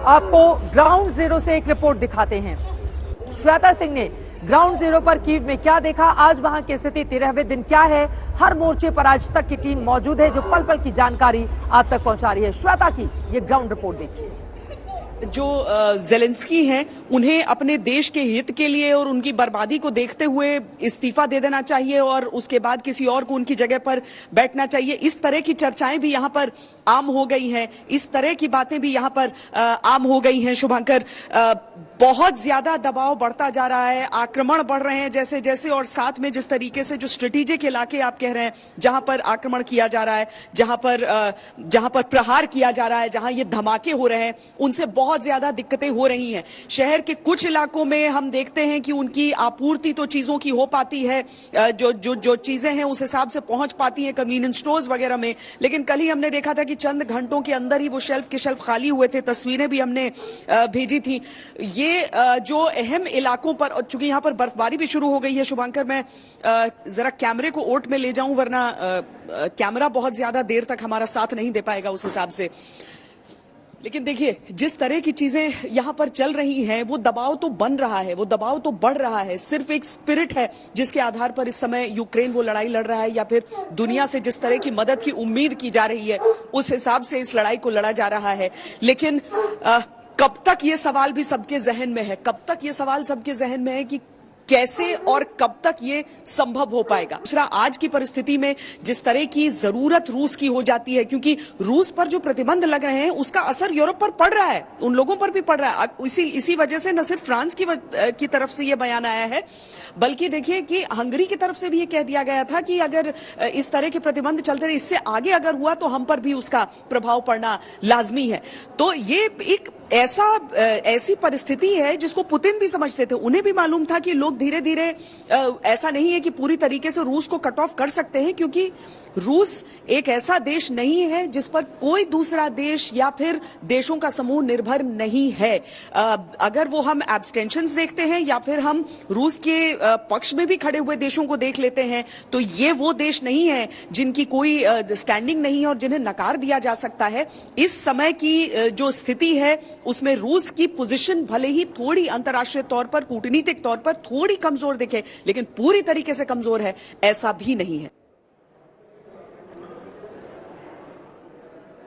आपको ground zero से एक रिपोर्ट दिखाते हैं। श्वेता सिंह ने ग्राउंड जीरो पर कीव में क्या देखा, आज वहां की स्थिति 13वें दिन क्या है, हर मोर्चे पर आज तक की टीम मौजूद है जो पल पल की जानकारी आप तक पहुंचा रही है। श्वेता की ये ग्राउंड रिपोर्ट देखिए। जो ज़ेलेंस्की हैं उन्हें अपने देश के हित के लिए और उनकी बर्बादी को देखते हुए इस्तीफा दे देना चाहिए और उसके बाद किसी और को उनकी जगह पर बैठना चाहिए। इस तरह की चर्चाएं भी यहां पर आम हो गई हैं, इस तरह की बातें भी यहां पर आम हो गई हैं। शुभंकर, बहुत ज्यादा दबाव बढ़ता जा रहा है, आक्रमण बढ़ रहे हैं जैसे जैसे, और साथ में जिस तरीके से जो स्ट्रेटेजिक इलाके आप कह रहे हैं जहां पर आक्रमण किया जा रहा है, जहां पर प्रहार किया जा रहा है, जहां ये धमाके हो रहे हैं, उनसे बहुत ज्यादा दिक्कतें हो रही हैं। शहर के कुछ इलाकों में हम देखते हैं कि उनकी आपूर्ति तो चीजों की हो पाती है, जो चीजें हैं उस हिसाब से पहुंच पाती हैं कन्वीनियंस स्टोर्स वगैरह में, लेकिन कल ही हमने देखा था कि चंद घंटों के अंदर ही वो शेल्फ के शेल्फ खाली हुए थे। तस्वीरें भी हमने भेजी थी। ये जो अहम इलाकों पर, चूंकि यहां पर बर्फबारी भी शुरू हो गई है शुभंकर, मैं जरा कैमरे को ओट में ले जाऊं वरना कैमरा बहुत ज्यादा देर तक हमारा साथ नहीं दे पाएगा उस हिसाब से। लेकिन देखिए जिस तरह की चीजें यहां पर चल रही हैं, वो दबाव तो बन रहा है, वो दबाव तो बढ़ रहा है। सिर्फ एक स्पिरिट है जिसके आधार पर इस समय यूक्रेन वो लड़ाई लड़ रहा है, या फिर दुनिया से जिस तरह की मदद की उम्मीद की जा रही है उस हिसाब से इस लड़ाई को लड़ा जा रहा है। लेकिन कब तक ये सवाल भी सबके जहन में है, कब तक ये सवाल सबके जहन में है कि कैसे और कब तक ये संभव हो पाएगा। दूसरा, आज की परिस्थिति में जिस तरह की जरूरत रूस की हो जाती है, क्योंकि रूस पर जो प्रतिबंध लग रहे हैं उसका असर यूरोप पर पड़ रहा है, उन लोगों पर भी पड़ रहा है। इसी वजह से न सिर्फ फ्रांस की तरफ से ये बयान आया है, बल्कि देखिए कि हंगरी की तरफ से भी ये कह दिया गया था कि अगर इस तरह के प्रतिबंध चलते रहे, इससे आगे अगर हुआ तो हम पर भी उसका प्रभाव पड़ना लाजमी है। तो ये एक ऐसी परिस्थिति है जिसको पुतिन भी समझते थे। उन्हें भी मालूम था कि लोग धीरे धीरे, ऐसा नहीं है कि पूरी तरीके से रूस को कट ऑफ कर सकते हैं, क्योंकि रूस एक ऐसा देश नहीं है जिस पर कोई दूसरा देश या फिर देशों का समूह निर्भर नहीं है। अगर वो हम एब्सटेंशंस देखते हैं या फिर हम रूस के पक्ष में भी खड़े हुए देशों को देख लेते हैं, तो ये वो देश नहीं है जिनकी कोई स्टैंडिंग नहीं है और जिन्हें नकार दिया जा सकता है। इस समय की जो स्थिति है उसमें रूस की पोजीशन भले ही थोड़ी अंतर्राष्ट्रीय तौर पर, कूटनीतिक तौर पर थोड़ी कमजोर दिखे, लेकिन पूरी तरीके से कमजोर है ऐसा भी नहीं है।